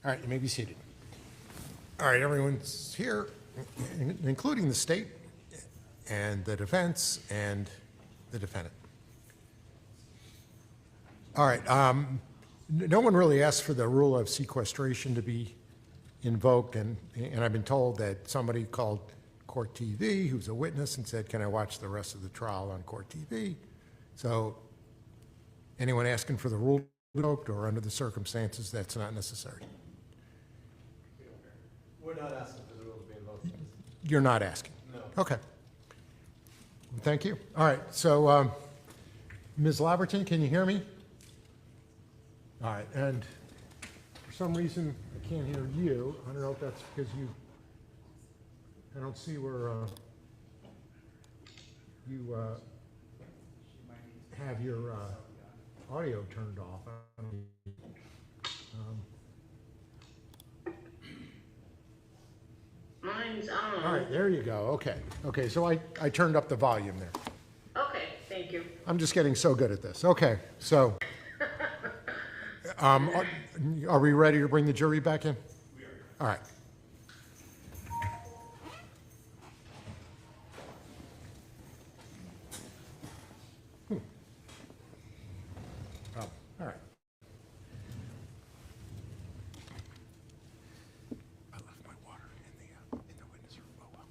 All right, you may be seated. All right, everyone's here, including the state and the defense and the defendant. All right, no one really asked for the rule of sequestration to be invoked, and I've been told that somebody called Court TV, who's a witness, and said, can I watch the rest of the trial on Court TV? So anyone asking for the rule invoked, or under the circumstances, that's not necessary? We're not asking for the rule to be invoked. You're not asking? No. Okay. Thank you. All right, so Ms. Laferton, can you hear me? All right, and for some reason, I can't hear you. I don't know if that's because I don't see where you have your audio turned off. Mine's on. All right, there you go. Okay. Okay, so I turned up the volume there. Okay, thank you. I'm just getting so good at this. Okay, so are we ready to bring the jury back in? We are. All right. All right. I left my water in the witness room. Oh, well.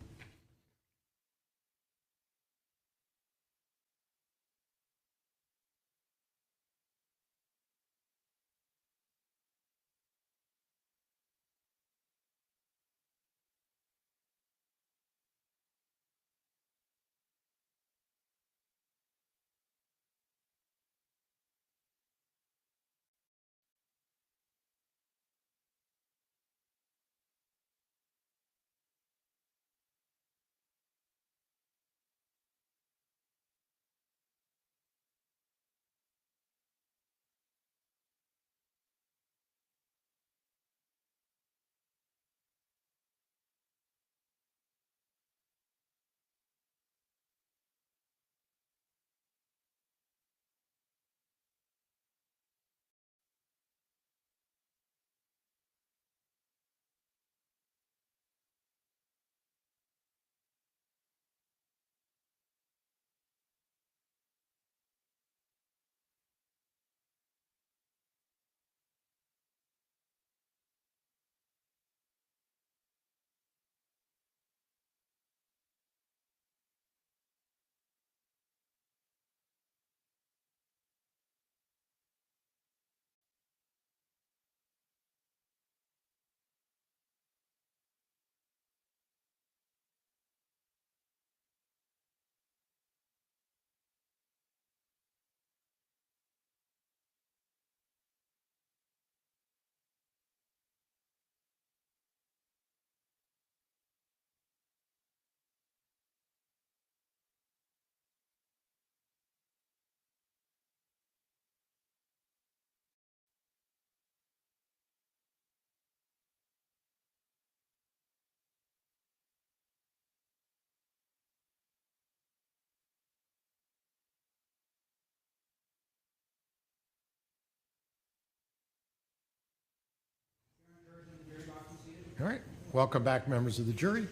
All right. Welcome back, members of the jury.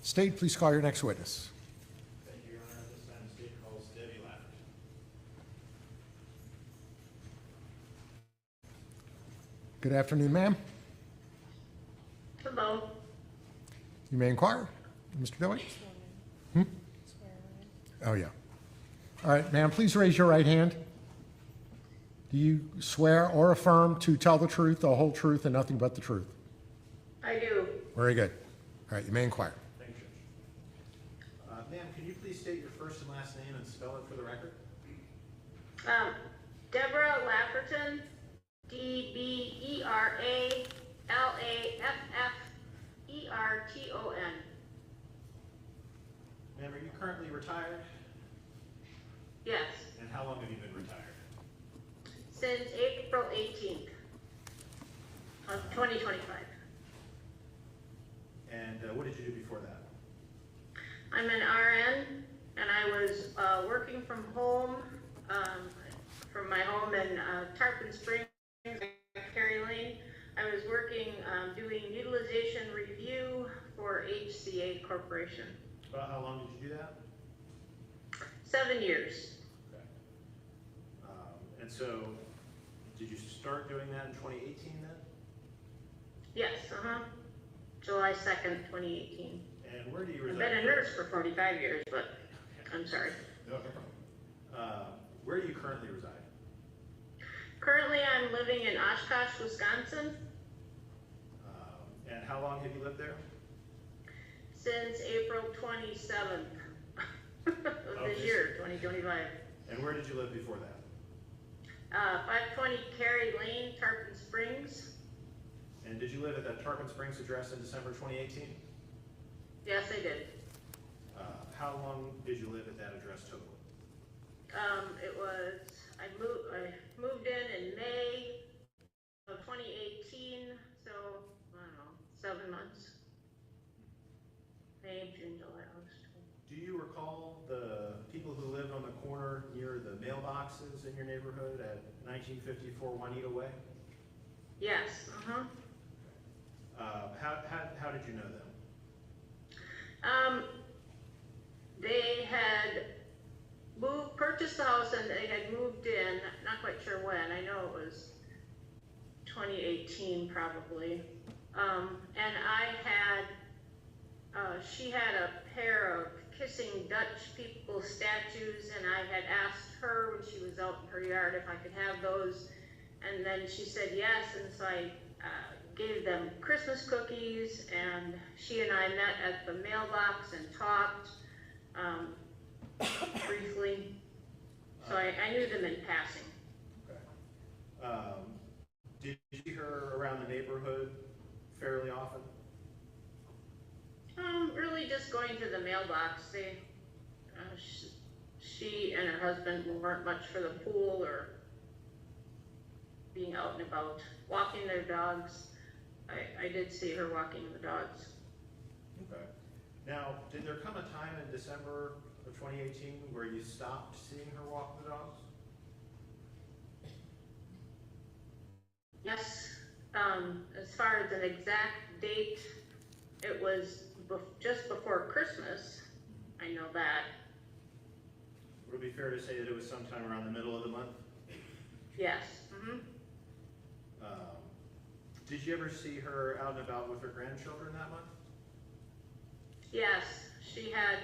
State, please call your next witness. Thank you, Your Honor. This time the state calls Debbie Laferton. Good afternoon, ma'am. Hello. You may inquire. Mr. Dilley? Oh, yeah. All right, ma'am, please raise your right hand. Do you swear or affirm to tell the truth, the whole truth, and nothing but the truth? I do. Very good. All right, you may inquire. Thank you, Judge. Ma'am, can you please state your first and last name and spell it for the record? Deborah Laferton, DBERALAFFERTON. Ma'am, are you currently retired? Yes, And how long have you been retired? since April 18th of 2025. And what did you do before that? I'm an RN, and I was working from home, from my home in Tarpon Springs, Cary Lane. I was working Corporation. About how long did you do that? 7 years. Okay. And so, did you start doing that in 2018 then? Yes, July 2nd, 2018. And where do you I've reside? been a nurse for 45 years, but I'm sorry. No, no problem. Where do you currently reside? Currently, I'm living in Oshkosh, Wisconsin, And how long have you lived there? since April 27th of this year, 2025. And where did you live before that? 520 Cary Lane, Tarpon Springs. And did you live at that Tarpon Springs address in December 2018? Yes, I did. How long did you live at that address total? I moved in May of 2018, so, I don't know, 7 months. May, June, July, August. Do you recall the people who lived on the corner near the mailboxes in your neighborhood at 1954 Juanita Way? Yes, How did you know them? They had purchased the house and they had moved in, not quite sure when, I know it was 2018 probably. And she had a pair of kissing Dutch people statues, and I had asked her when she was out in her yard if I could have those, and then she said yes, and so I gave them Christmas cookies, and she and I met at the mailbox and talked briefly, so I knew them in passing. Okay. Did you see her around the neighborhood fairly often? Really just going to the mailbox. She and her husband weren't much for the pool or being out and about, walking their dogs. I did see her walking the dogs. Okay. Now, did there come a time in December of 2018 where you stopped seeing her walk the dogs? Yes, as far as an exact date, it was just before Christmas. I know that. Would it be fair to say that it was sometime around the middle of the month? Yes. Did you ever see her out and about with her grandchildren that month? Yes, she had,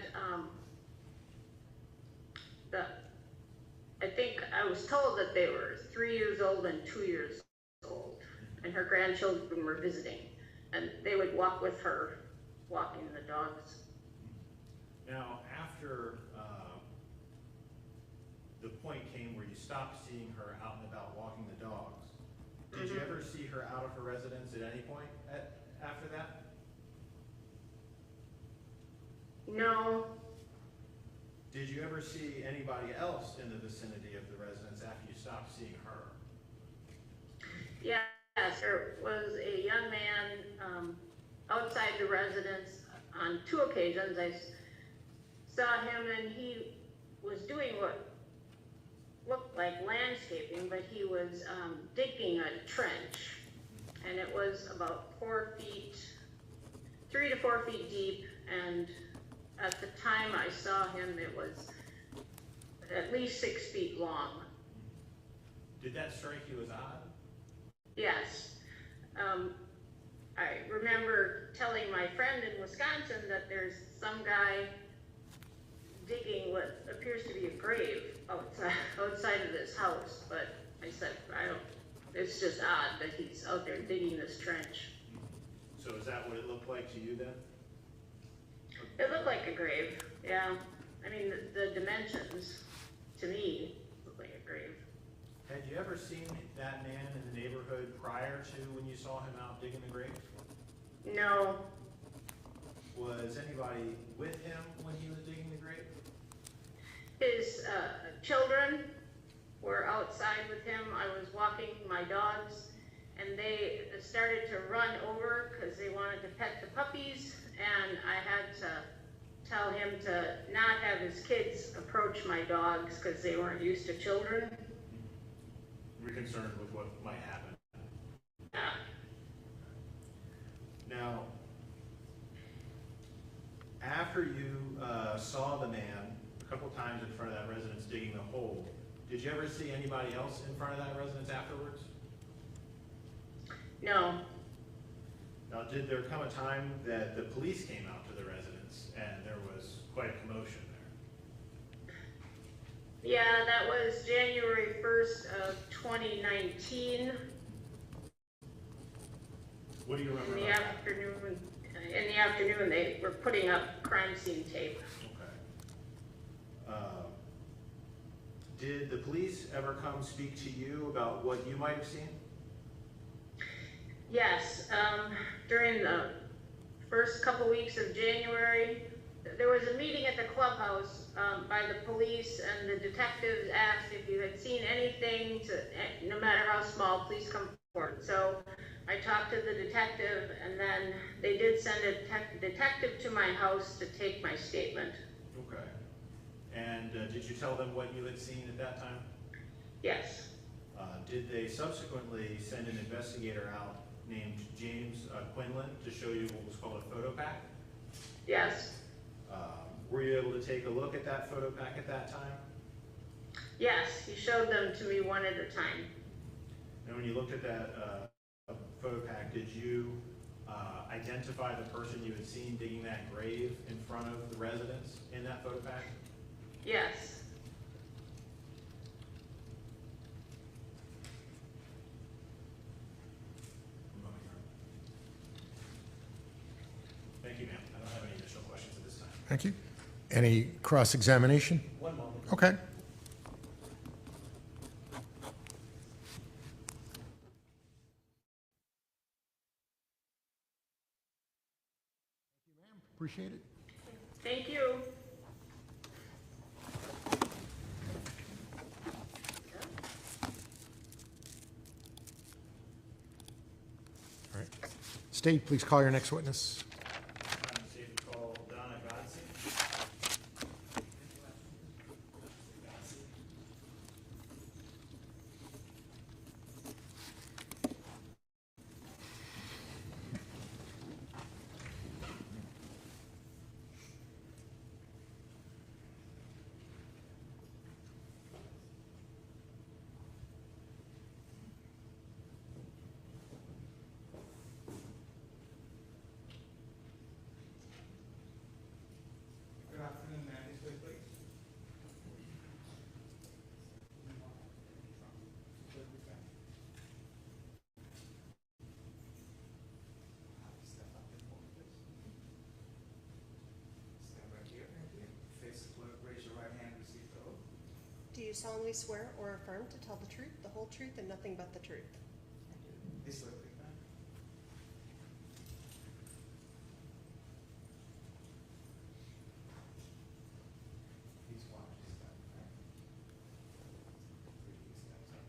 I think I was told that they were 3 years old and 2 years old, and her grandchildren were visiting, and they would walk with her, walking the dogs. Now, after the point came where you stopped seeing her out and about walking the dogs, did you ever see her out of her residence at any point after that? No. Did you ever see anybody else in the vicinity of the residence after you stopped seeing her? Yes, there was a young man outside the residence on 2 occasions. I saw him, and he was doing what looked like landscaping, but he was digging a trench, and it was about 3 to 4 feet deep, and at the time I saw him, it was at least 6 feet long. Did that strike you as odd? Yes. I remember telling my friend in Wisconsin that there's some guy digging what appears to be a grave outside of this house, but I said, it's just odd that he's out there digging this trench. So is that what it looked like to you then? It looked like a grave, yeah. I mean, the dimensions, to me, look like a grave. Had you ever seen that man in the neighborhood prior to when you saw him out digging the grave? No. Was anybody with him when he was digging the grave? His children were outside with him. I was walking my dogs, and they started to run over because they wanted to pet the puppies, and I had to tell him to not have his kids approach my dogs because they weren't used to children. We're concerned with what might happen. Yeah. Now, after you saw the man a couple times in front of that residence digging the hole, did you ever see anybody else in front of that residence afterwards? No. Now, did there come a time that the police came out to the residence and there was quite a commotion there? Yeah, that was January 1st of 2019 What do you remember in the about that? afternoon. In the afternoon, they were putting up crime scene tape. Okay. Did the police ever come speak to you about what you might have seen? Yes, during the first couple weeks of January, there was a meeting at the clubhouse by the police, and the detectives asked if you had seen anything, no matter how small, please come forward. So I talked to the detective, and then they did send a detective to my house to take my statement. Okay. And did you tell them what you had seen at that time? Yes. Did they subsequently send an investigator out named James Quinlan to show you what was called a photo pack? Yes. Were you able to take a look at that photo pack at that time? Yes, he showed them to me one at a time. And when you looked at that photo pack, did you identify the person you had seen digging that grave in front of the residence in that photo pack? Yes. Thank you, ma'am. I don't have any additional questions at this time. Thank you. Any cross-examination? One moment. Okay. Appreciate it. Thank you. All right. State, please call your next witness. I'm safe to call Don Ivancic. Good afternoon, ma'am. This way, please. Step up and forward, please. Stand right here. Face the clerk. Raise your right hand. Receive the oath. Do you solemnly swear or affirm to tell the truth, the whole truth, and nothing but the truth? This way, please, ma'am. Please watch this step, okay? Please steps up.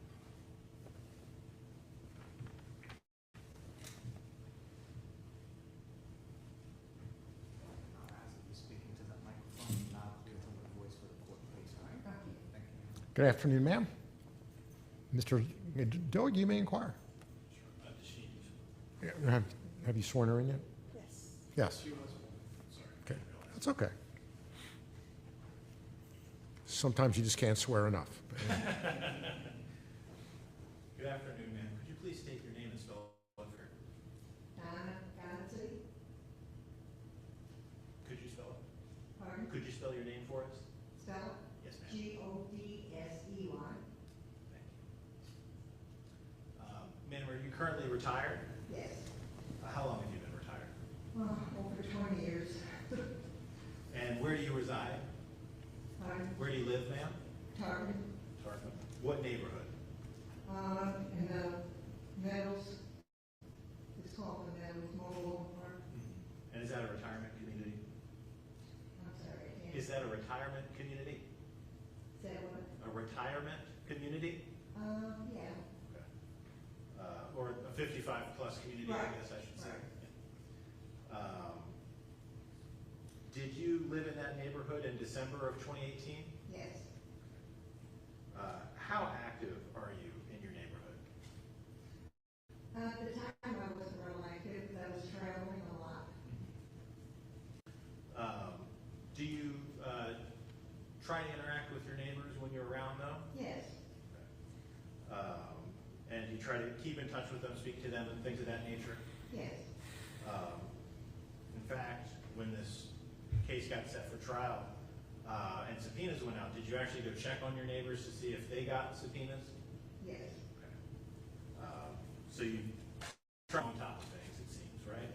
Now, as you speak into that microphone, loud, clear tone of voice for the court, please, all right? Thank you. Good afternoon, ma'am. Mr. Doe, you may inquire. Yeah, have you sworn her in yet? Yes. Yes. Okay, that's okay. Sometimes you just can't swear enough. Good afternoon, ma'am. Could you please state your name and spell it for? Could you spell it? Pardon? Could you spell your name for us? Spell Yes, ma'am. Godsey. Thank you. Ma'am, are you currently retired? Yes. How long have you been retired? Well, over 20 years. And where do you reside? Pardon? Where do you live, ma'am? Tarpon. Tarpon. What neighborhood? In the Meadows. It's called the Meadows Mobile Home Park. And is that a retirement community? I'm sorry, I can't. Is that a retirement community? Say what? A retirement community? Yeah. Okay. Or a 55-plus community, I Right. guess I should say. Right. Did you live in that neighborhood in December of 2018? Yes. How active are you in your neighborhood? At the time, I wasn't real active because I was traveling a lot. try to keep in touch with them, speak to them, and things of that nature? Yes. In fact, when this case got set for trial and subpoenas went out, did you actually go check on your neighbors to see if they got subpoenas? Yes. So you try on top of things, it seems, right?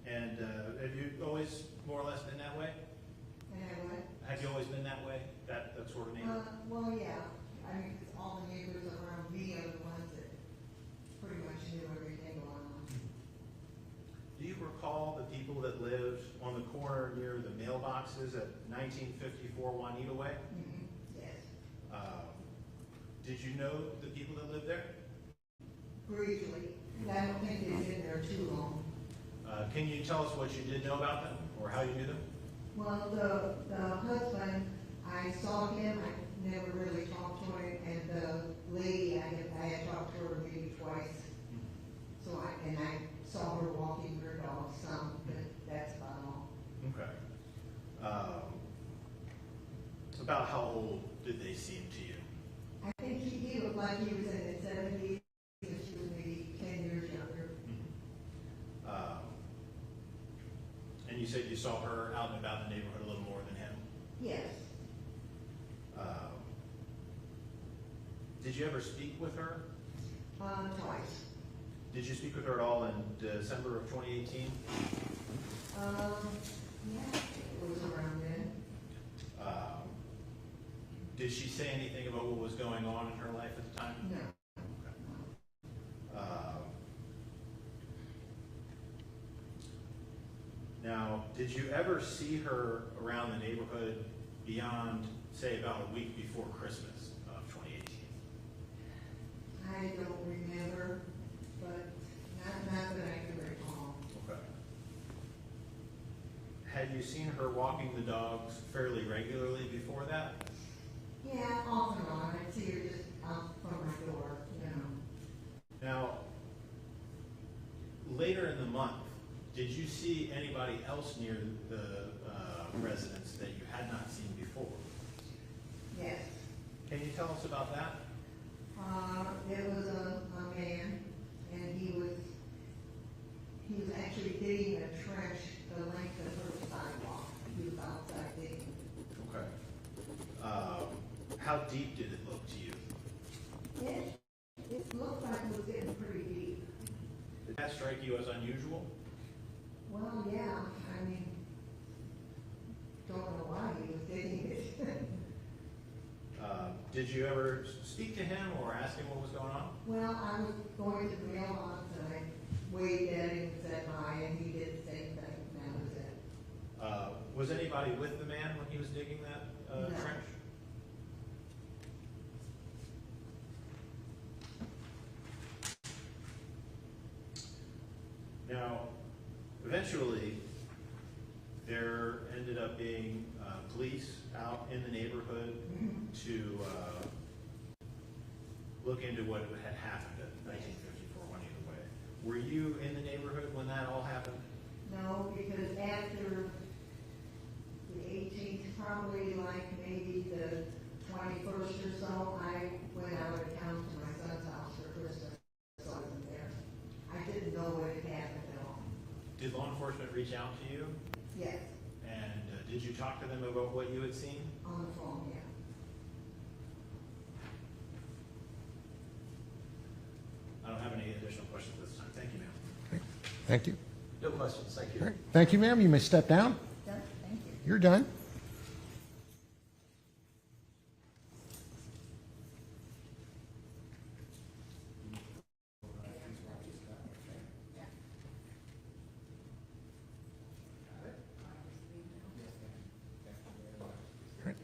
And have you always more or less been that way? And I went, Have you always been that way, that sort of neighbor? well, yeah, I mean, 'cause all the neighbors around me are the ones that pretty much knew everything going on. Do you recall the people that lived on the corner near the mailboxes at 1954 Juanita Way? Yes. Did you know the people that lived there? Briefly, I don't think they've been there too long. Can you tell us what you did know about them, or how you knew them? Well, the husband, I saw him, I never really talked to him, and the lady, I had talked to her maybe twice. So I saw her walking her dog some, but that's about all. Okay. About how old did they seem to you? I think he looked like he was in his 70s, and she was maybe 10 years younger. And you said you saw her out and about the neighborhood a little more than him. Yes. Did you ever speak with her? Twice. Did you speak with her at all in December of 2018? Yeah, it was around then. Did she say anything about what was going on in her life at the time? No. Now, did you ever see her around the neighborhood beyond, say, about a week before Christmas of 2018? I don't remember, but not that I can recall. Okay. Had you seen her walking the dogs fairly regularly before that? Yeah, off and on. I'd see her just out from my door, you know. Now, later in the month, did you see anybody else near the residence that you had not seen before? Yes. Can you tell us about that? There was a man, and he was actually digging a trench the length of her sidewalk. He was outside digging. Okay. How deep did it look to you? It looked like it was getting pretty deep. Did that strike you as unusual? Well, yeah, I mean, don't know why he was digging it. Did you ever speak to him or ask him what was going on? Well, I was going to the mailbox and I waved at him and said hi, and he did the same thing, and that was it. Was anybody with the man when he was digging that No. trench? Now, eventually, there ended up being police out in the neighborhood to look into what had happened at 1954 Juanita Way. Were you in the neighborhood when that all happened? No, because after the 18th, probably like maybe the 21st or so, I went out of town to my son's house for Christmas, so I wasn't there. I didn't know what had happened at all. Did law enforcement reach out to you? Yes, And did you talk to them about what you had seen? on the phone, yeah. I don't have any additional questions this time. Thank you, ma'am. Thank you. No questions, thank All right. Thank you, ma'am. You may step down. Done? Thank you. You're done. All right.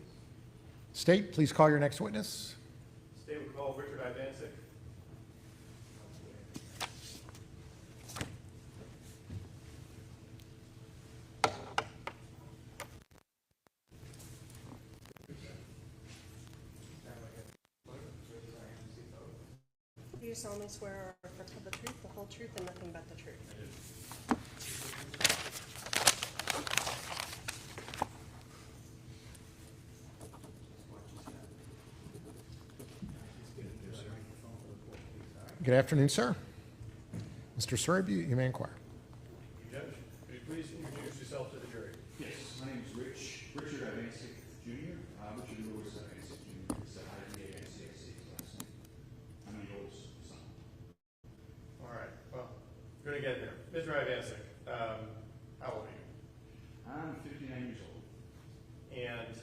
State, please call your next witness. State would call Richard Ivancic. Do you solemnly swear or affirm to tell the truth, the whole truth, and nothing but the truth? Good afternoon, sir. Mr. Sorby, you may inquire. Judge, could you please introduce yourself to the jury? Yes, my name is Richard Ivancic Jr., Richard Lewis Ivancic Jr., it's I-V-A-N-C-I-C, last name. I'm the oldest son. All right, well, we're gonna get there. Mr. Ivancic, how old are you? I'm 59 years old. And,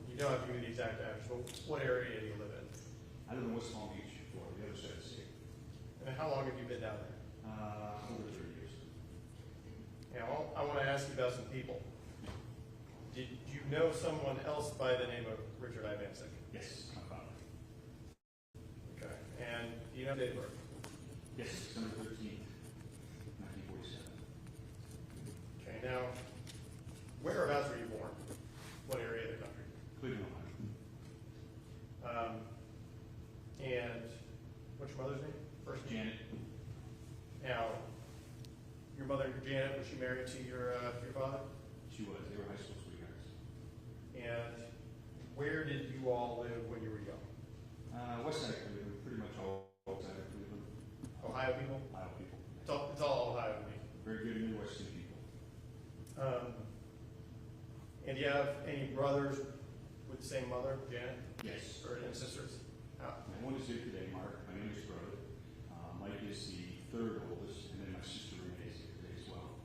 you don't have to give me the exact address, but what area do you live in? I live in West Palm Beach, Florida, the other side of the state. And how long have you been down there? Over 30 years. Now, I want to ask you about some people. Did you know someone else by the name of Richard Ivancic? Yes, my father. Okay. And do you know date of birth? Yes, December 13th, 1947. Okay, now, whereabouts were you born? What area of the country? Cleveland, Ohio. And what's your mother's name? First name? Janet. Now, your mother, Janet, was she married to your father? She was. They were high school sweethearts. And where did you all live when you were young? West side of Cleveland, pretty much all side of Cleveland. Ohio people? Ohio people. It's all Ohio to me. Very good Midwestern people. And do you have any brothers with the same mother, Janet? Yes. Or any sisters? My one is here today, Mark, my youngest brother. Mike is the third oldest, and then my sister Renee is here today as well.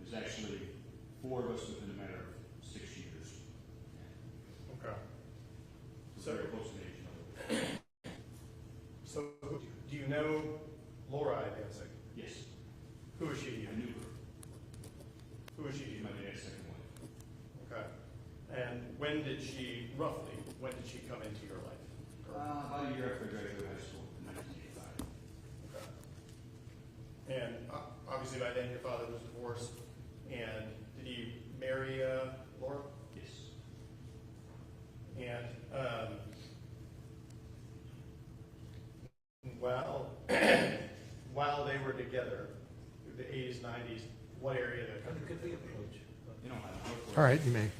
There's actually 4 of us within a matter of 6 years. Okay. So very close in age. So do you know Laura Ivancic? Yes, Who is she to you? I knew her. Who is she to She's you? my dad's second wife. Okay. And when did she come into your life? About a year after I graduated high school in 1985. Okay. And obviously by then your father was divorced. And did he marry Laura? Yes. And while they were together through the 80s, 90s, what area of the country? Could we approach? You know, All right, you may.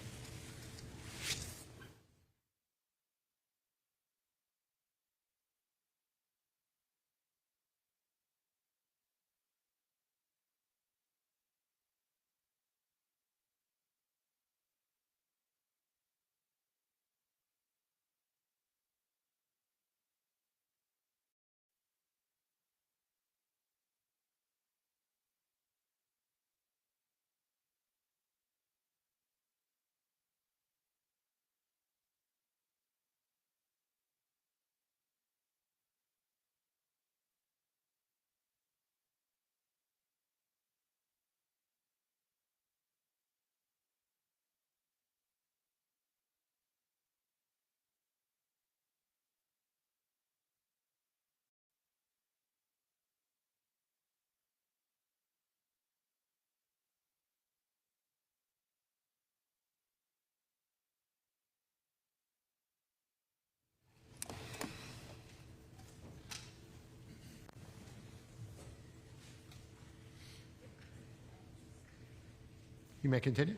You may continue.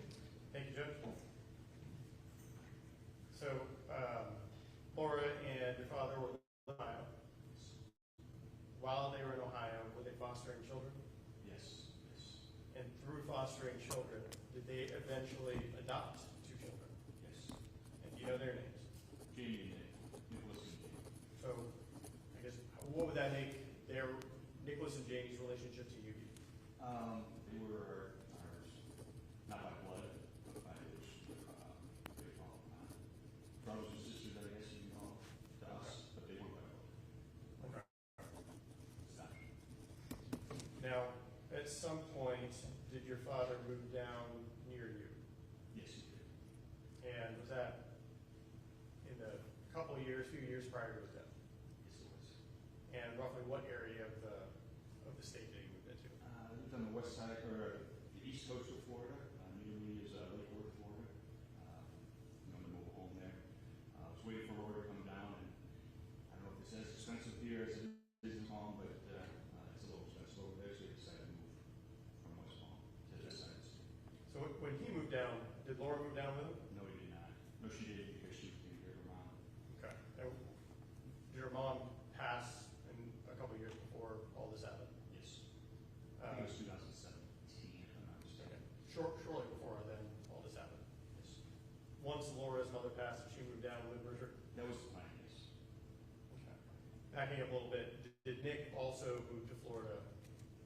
Thank you, Judge. So, Laura and your father were in Ohio. While they were in Ohio, were they fostering children? Yes. Yes. And through fostering children, did they eventually adopt 2 children? Yes. And do you know their names? Jamie and Nick. Nicholas and Jamie. So, I guess, what would that make their Nicholas and Jamie's relationship to you be? They were ours, not by blood, but by age. They call brothers and sisters, I guess you can call to us, but they weren't by blood. Okay. It's not. Now, at some point, did your father move down near you? Yes, he did. And was that in the few years prior to his death? Yes, it was. And roughly what area of the state did he move into? I lived on the west side, or the east coast of Florida. Near me is Lake Worth, Florida. I'm going to move home there. I was waiting for Laura to come down, and I don't know if it's as expensive here as it is in Palm, but it's a little expensive over there, so I decided to move from West Palm to this side of the state. So when he moved down, did Laura move down with him? No, he did not. No, she did because she was taking care of her mom. Okay. And did her mom pass backing up a little bit, did Nick also move to Florida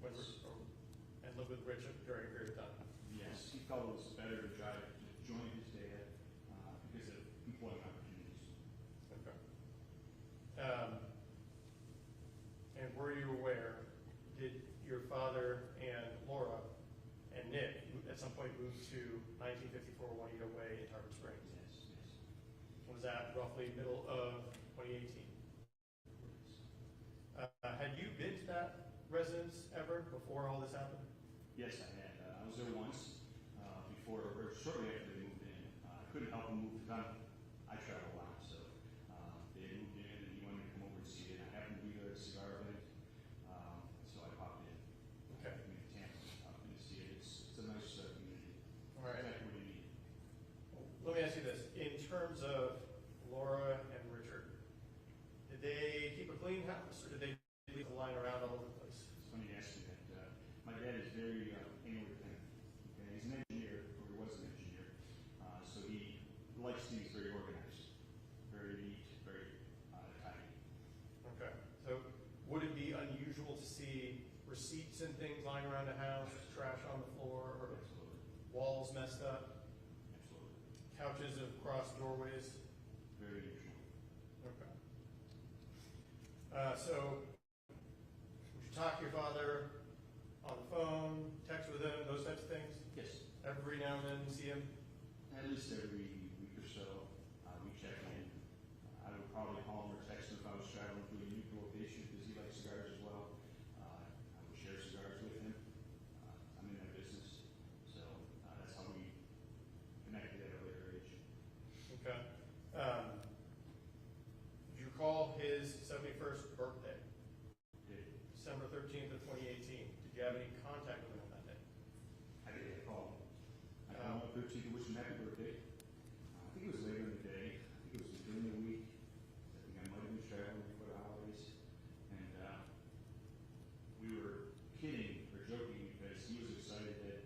and live with Rich during a period of time? Yes, he felt it was better to try to join his dad because of employment opportunities. Okay. And were you aware, did your father and Laura and Nick at some point move to 1954 Juanita Way in Tarpon Springs? Yes, yes. Was that roughly middle of 2018? Had you been to that residence ever before all this happened? Yes, I had. I was there once before, or shortly after they moved in. I couldn't help them move because I travel a lot, so they moved in and he wanted to come over and see it. I happened to be there at a cigar event, so I popped in. Okay. I mean, Tampa, popped in to see it. It's a nice community. All right. Exactly what you need. Let me ask you this. In terms of Laura and Richard, did they keep a clean house or did they leave the line around all over the place? It's funny you ask me that. My dad is very anal retentive. Okay? He's an engineer, or he was an engineer, so he likes things very organized, very neat, very tidy. Okay. So would it be unusual to see receipts and things lying around the house, trash on the floor, or Absolutely. walls messed up, Absolutely. couches across doorways? Very unusual. Okay. So would you talk to your father on the phone, text with him, those types of things? Yes. Every now and then you see him? At least every week or so, we check in. I would probably call him or text him if I was traveling to a unique location because he likes cigars as well. I would share cigars with him. I'm in that business, so that's how we connected at a later age. Okay. Do you recall his 71st birthday, December 13th of 2018? Did you have any contact with him on that day? I did call him. I called him on 13th to wish him happy birthday. I think it was later in the day. I think it was during the week. I think I might have been traveling before the holidays. And we were kidding or joking because he was excited that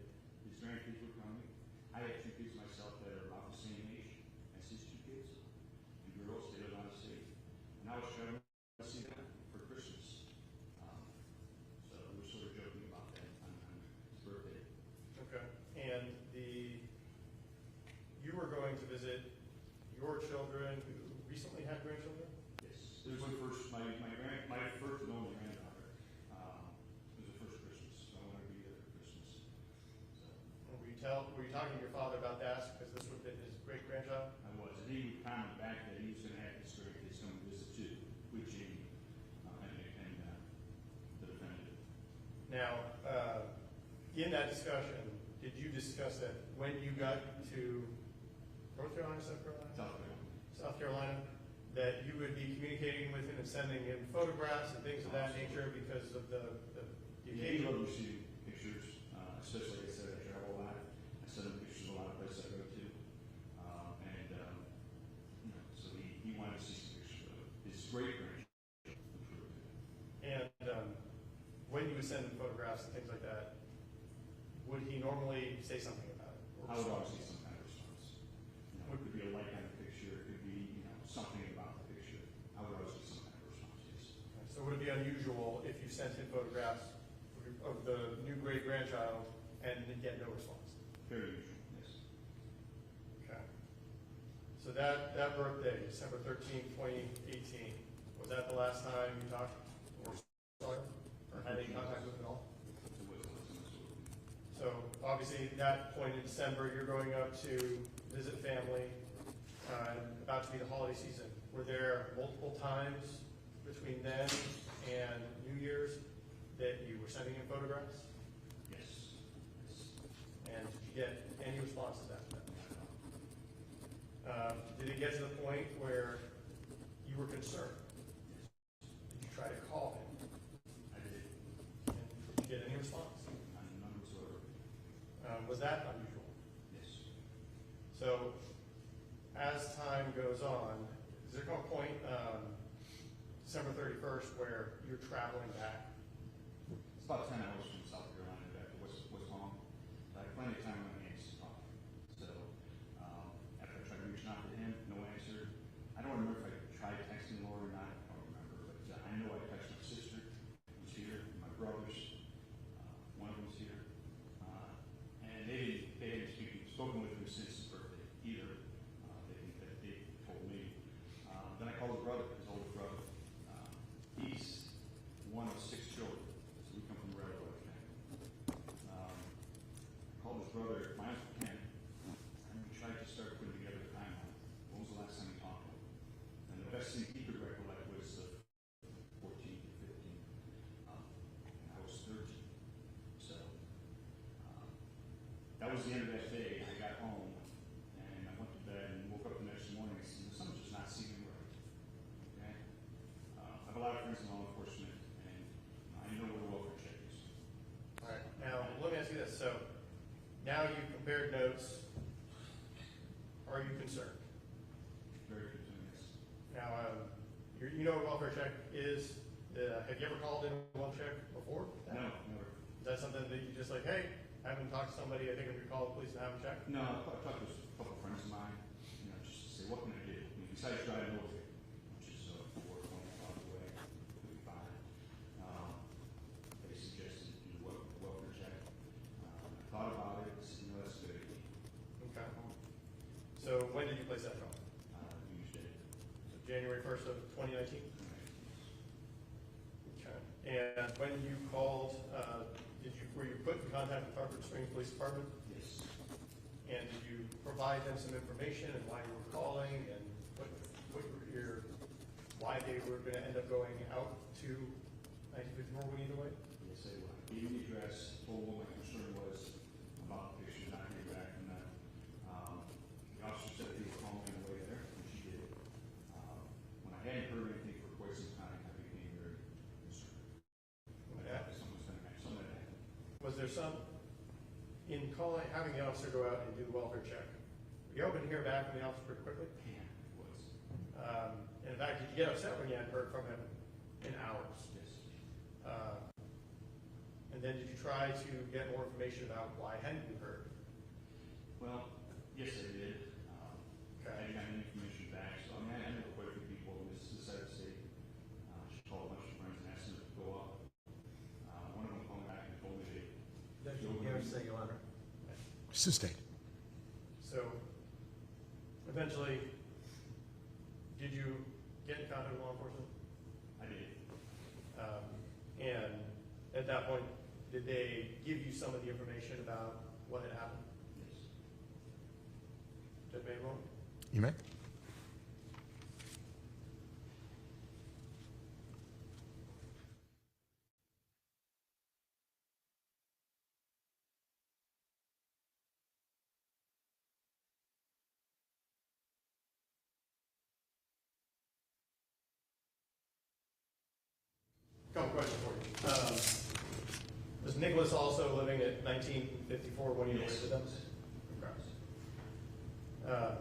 his grandkids were coming. I had 2 kids myself that are about the same age as his 2 kids. And girls, they live out of state. And I was traveling to see them for Christmas. So we were sort of joking about that on his birthday. Okay. And you were going to visit your children who recently had grandchildren? Yes, it was my first and only granddaughter. It was the first Christmas, so I wanted to be there for Christmas. So Were you talking to your father about that because this would have been his great grandchild? I was, and he would comment back that he was going to have his grandkids come and visit too, with Jamie and the defendant. Now, in that discussion, did you discuss that when you got to North Carolina, South Carolina? South Carolina, that you would be communicating with him and sending him photographs and things of that nature because of the He occasion? loved receiving pictures, especially like I said, I travel a lot. I send him pictures of a lot of places I go to. So he wanted to see some pictures of his great grandchildren. And when you would send him photographs and things like that, would he normally say something about it? I would always see some kind of response. It could be a like on the picture, it could be, something about the picture. I would always see some kind of response, yes. So would it be unusual if you sent him photographs of the new great-grandchild and then get no response? Very unusual, yes. Okay. So that birthday, December 13th, 2018, was that the last time you talked or saw him or had any contact with him at all? It was So obviously at that point in December, you're going up to visit family, about to be the holiday season. Were there multiple times between then and New Year's that you were sending him photographs? yes. And did you get any responses after that? Did it get to the point where you were concerned? Did you try to call him? I did. And did you get any response? None whatsoever. Was that unusual? Yes. So as time goes on, is there come a point, December 31st, where you're traveling back? It's about 10 hours from South Carolina back to West Palm. I had plenty of time on my hands to talk. So after I tried reaching out to him, no answer. I don't remember if I tried texting Laura or not. I don't remember, but I know I brother, my uncle Ken, and we tried to start putting together a timeline. When was the last time we talked to him? And the best thing he could recollect was 14 to 15, and I was 13. So that was the end of that day. I got home, and I went to bed and woke up the next morning and said, the sun was just not seeming right. Okay? I have a lot of friends in law enforcement, and I know what a welfare check is. All right, now, let me ask you this. So, now you've compared notes. Are you concerned? Very good doing this. Now, you know what a welfare check is. Have you ever called in a welfare check before? No, never. Is that something that you just like, hey, I haven't talked to somebody, I think I'm going to call the police and have them check? No, I talked to a couple of friends of mine, just to say, what can I do? I mean, besides driving over here, which is 4 miles away, could be fine. They suggested do a welfare check. I thought about it, said, that's a good idea. Okay. So when did you place that call? Tuesday. So January 1st of 2019? Okay. And when you called, were you put in contact with Tarpon Springs Police Department? Yes. And did you provide them some information and why you were calling and why they were going to end up going out to 1954 Winnie Way? Yes, they were. Gave me the address, told what my concern was about the picture, not hearing back from them. The officer said they were calling me on the way there, which she did. When I hadn't heard anything for quite some time, I became very concerned. Someone's going to happen. Something had happened. Was there some, in calling, having the officer go out and do the welfare check, were you hoping to hear back from the officer pretty quickly? Yeah, it was. And in fact, did you get upset when you hadn't heard from him in hours? Yes. And then did you try to get more information about why hadn't you heard? Well, yes, I did. I Okay. didn't have any information back, so I know quite a few people in this side of the state. She called a bunch of friends and asked them to go up. One of them called me back and told me they Say, Your Honor. Sustained. So eventually, did you get in contact with law enforcement? I did. And at that point, did they give you some of the information about what had happened? Yes. Judge Mayrow? You may. Couple questions for you. Was Nicholas also living at 1954 when you were with them? Okay.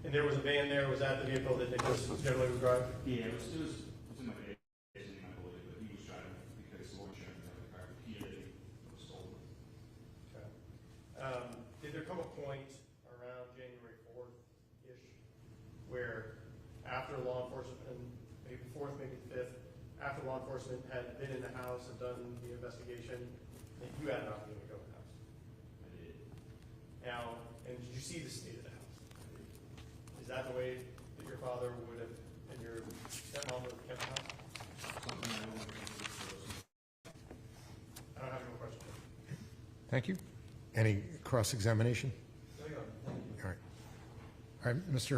And there was a van there. Was that the vehicle that Nicholas generally would drive? Yeah, it was in my day, I believe, but he was driving because the Lord showed me the car. He had it was stolen. Okay. Did there come a point around January 4th-ish where after law enforcement, and maybe 4th, maybe 5th, after law enforcement had been in the house and done the investigation, that you had an opportunity to go in the house? I did. Now, and did you see the state of the house? Is that the way that your father would have, and your stepmom would have kept the house? Something I don't want to disclose. I don't have any more questions. Thank you. Any cross-examination? No, Your Honor. Thank you. All right. All right, Mr.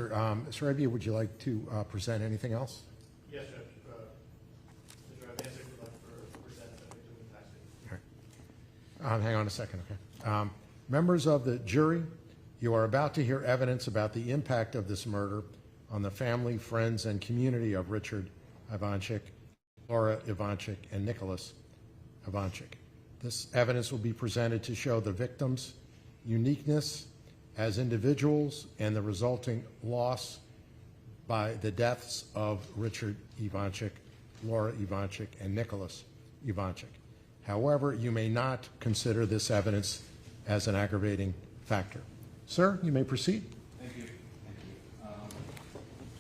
Sarabia, would you like to present anything else? Yes, Judge. Mr. Ivancic would like to present something to the tax case. All right. Hang on a second, okay. Members of the jury, you are about to hear evidence about the impact of this murder on the family, friends, and community of Richard Ivancic, Laura Ivancic, and Nicholas Ivancic. This evidence will be presented to show the victims' uniqueness as individuals and the resulting loss by the deaths of Richard Ivancic, Laura Ivancic, and Nicholas Ivancic. However, you may not consider this evidence as an aggravating factor. Sir, you may proceed. Thank you. Thank you.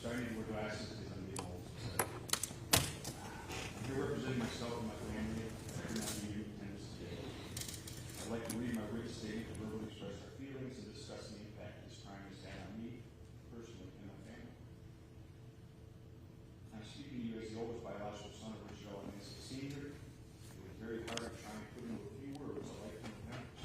Sorry to wear glasses because I'm getting old. I'm here representing myself and my family. I do not need you attendance today. I'd like to read my written statement to verbally express our feelings and discuss the impact this crime has had on me, personally, and my family. I'm speaking to you as the oldest biological son of Richard Ivancic Sr. It was very hard to try and put into a few words a life from the parents.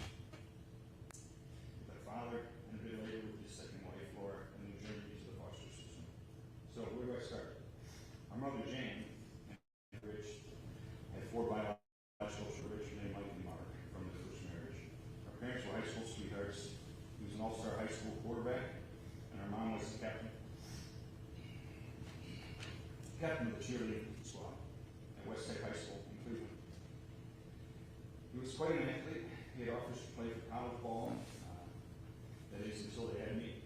an all-star high school quarterback, and her mom was the captain of the cheerleading squad at West Tech High School in Cleveland. He was quite an athlete. He had offers to play for college ball, that is, until they had me.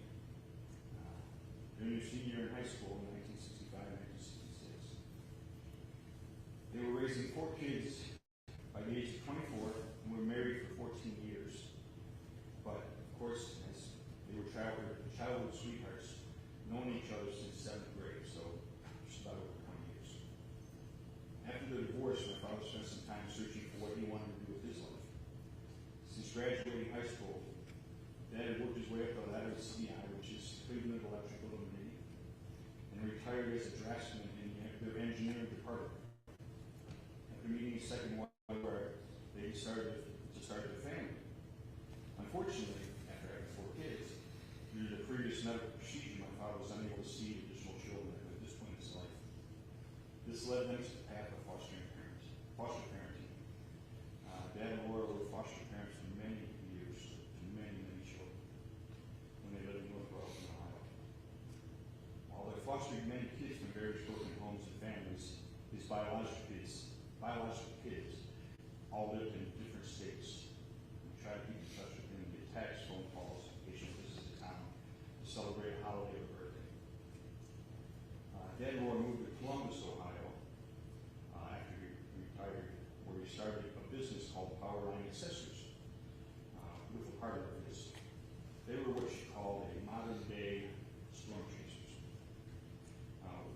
During his senior year in high school in 1965 and 1966. They were raising 4 kids by the age of 24 and were married for 14 years. But, of course, as they were childhood sweethearts, known each other since 7th grade, so just about over 20 years. After the divorce, my father spent some time searching for what he wanted to do with his life. Since graduating high school, Dad had worked his way up the ladder to CI, which is Cleveland Electrical Limited, and retired as a draftsman in their engineering department. After meeting his second wife, they decided to start their family. Unfortunately, after having 4 kids, due to the previous medical procedure, my father was unable to see additional children at this point in his life. This led them to the path of foster parenting. Dad and Laura were foster parents for many years to many, many children when they lived in North Carolina, Ohio. While they fostered many kids from various broken homes and families, his biological kids all lived in different states. We tried to keep in touch with him and get texts, phone calls, occasional visits to town to celebrate a holiday or birthday. Dad and Laura moved to Columbus, Ohio, after he retired, where he started a business called Powerline Accessories with a partner of his. They were what she called a modern-day storm chasers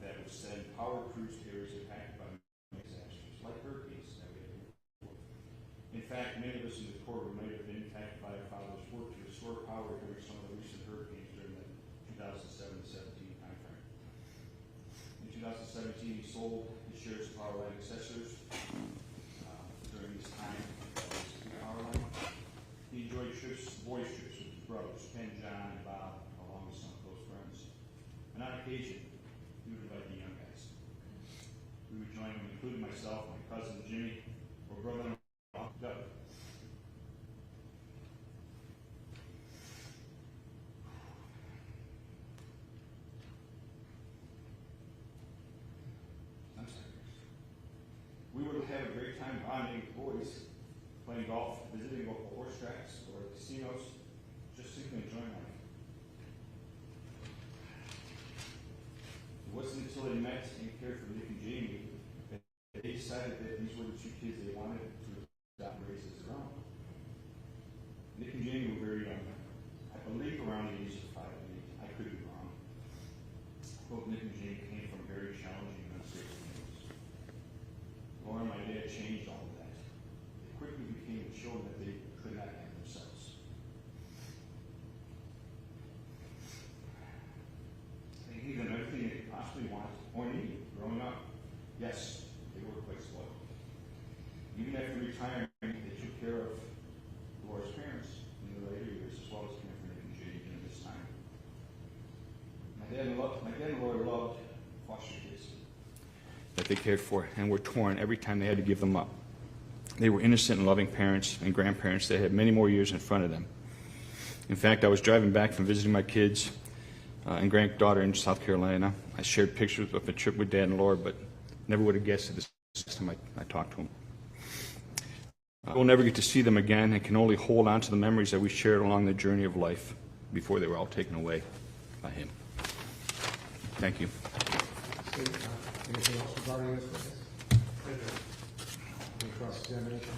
that would send power crews to areas impacted by disasters, like hurricanes that we had before. In fact, many of us in the courtroom might have been impacted by our father's work to restore power during some of the recent hurricanes during the 2007-17 timeframe. In 2017, he sold his shares of Powerline Accessories. During this time, Powerline, he enjoyed boys trips with his brothers, Ken, John, and Bob, along with some close friends. And on occasion, he would invite the young guys. We would join him, including myself, my cousin Jimmy, or brother-in-law Doug. I'm sorry. We would have a great time bonding with boys, playing golf, visiting local horse tracks or casinos, just simply enjoying life. It wasn't until they met and cared for Nick and Jamie that they decided that these were the 2 kids they wanted to adopt and raise as their own. Nick and Jamie were very young. I believe around the age of 5 and 8. I could be wrong. Both Nick and Jamie came from very challenging and unstable families. Laura and my dad changed all of that. They quickly became the children that they could not have themselves. They gave them everything they could possibly want or need growing up. Yes, they were quite spoiled. Even after retirement, they took care of Laura's parents in the later years, as well as caring for Nick and Jamie during this time. My dad and Laura loved foster kids that they cared for and were torn every time they had to give them up. They were innocent and loving parents and grandparents that had many more years in front of them. In fact, I was driving back from visiting my kids and granddaughter in South Carolina. I shared pictures of a trip with Dad and Laura, but never would have guessed it this time I talked to them. We'll never get to see them again and can only hold on to the memories that we shared along the journey of life before they were all taken away by him. Thank you. Anything else regarding this witness? Any cross-examination?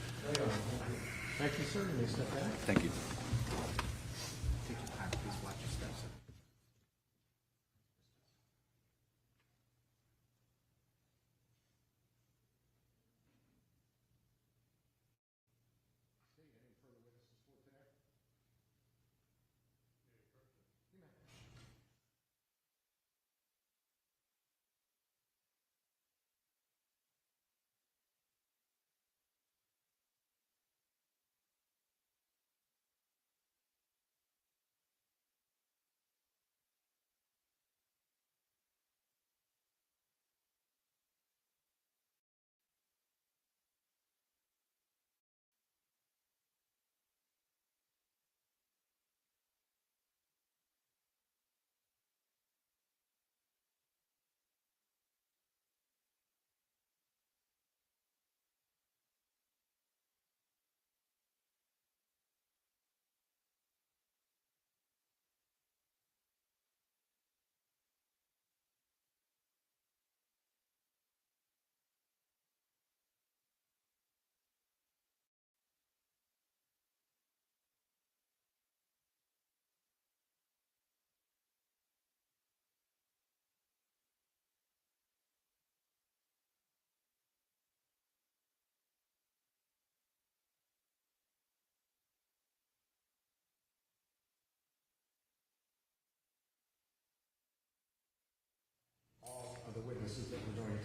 Thank you, sir. You may step back. Thank you.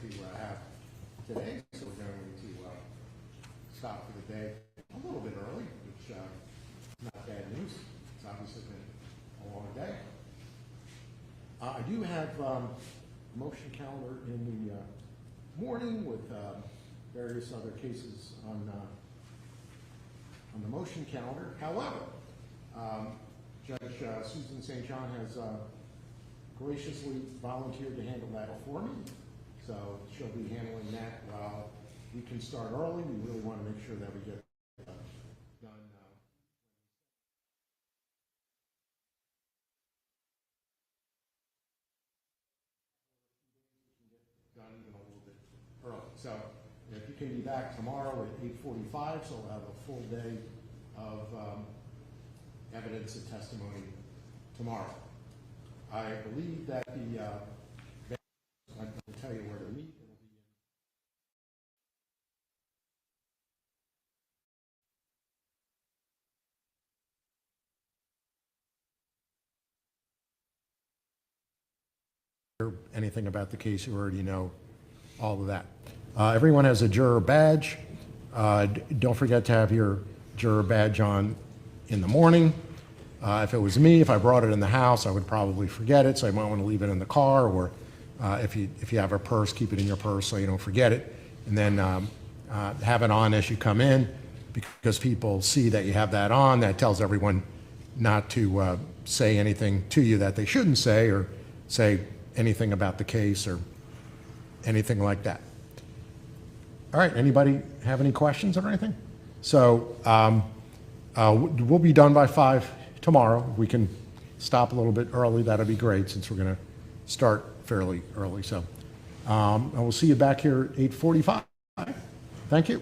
to have today, so we're going to stop for the day a little bit early, which is not bad news. It's obviously been a long day. I do have motion calendar in the morning with various other cases on the motion calendar. However, Judge Susan St. John has graciously volunteered to handle that for me, so she'll be handling that while we can start early. We really want to make sure that we get done. Done even a little bit early. So if you can be back tomorrow at 8:45, so we'll have a full day of evidence and testimony tomorrow. I believe that the I can tell you where to meet. It'll be anything about the case, you already know all of that. Everyone has a juror badge. Don't forget to have your juror badge on in the morning. If it was me, if I brought it in the house, I would probably forget it, so I might want to leave it in the car, or if you have a purse, keep it in your purse so you don't forget it. And then have it on as you come in, because people see that you have that on. That tells everyone not to say anything to you that they shouldn't say, or say anything about the case or anything like that. All right, anybody have any questions or anything? So we'll be done by 5 tomorrow. If we can stop a little bit early, that'll be great, since we're going to start fairly early. So and we'll see you back here at 8:45. Thank you.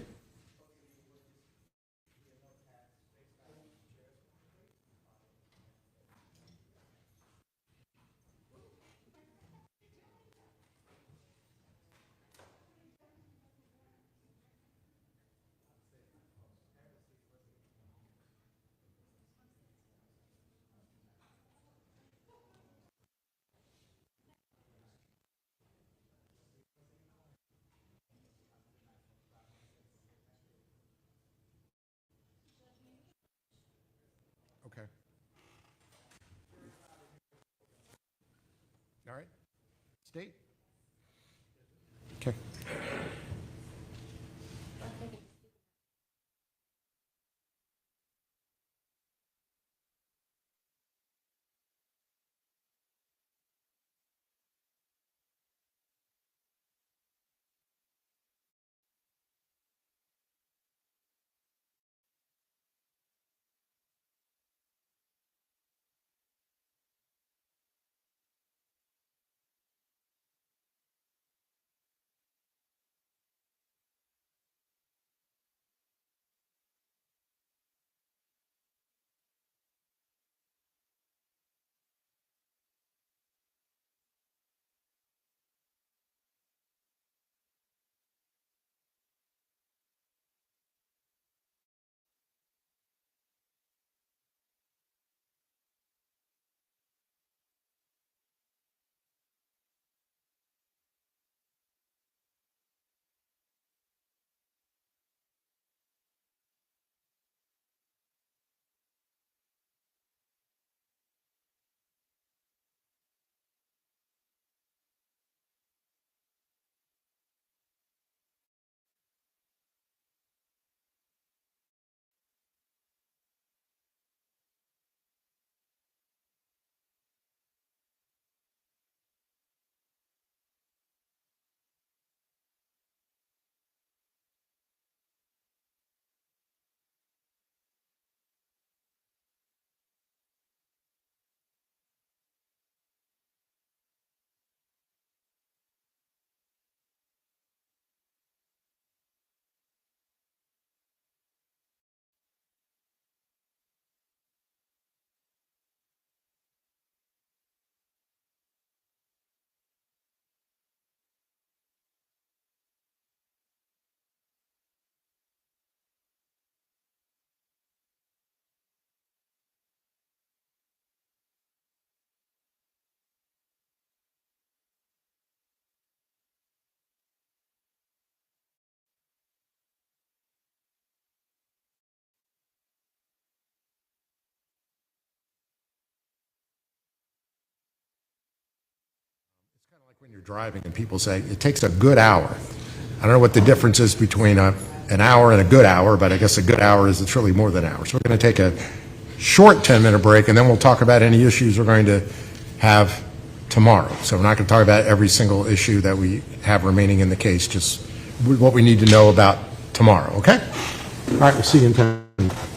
Okay. All right. State. Okay. When you're driving and people say, it takes a good hour. I don't know what the difference is between an hour and a good hour, but I guess a good hour is truly more than an hour. So we're going to take a short 10-minute break, and then we'll talk about any issues we're going to have tomorrow. So we're not going to talk about every single issue that we have remaining in the case, just what we need to know about tomorrow, okay? All right, we'll see you in 10 minutes.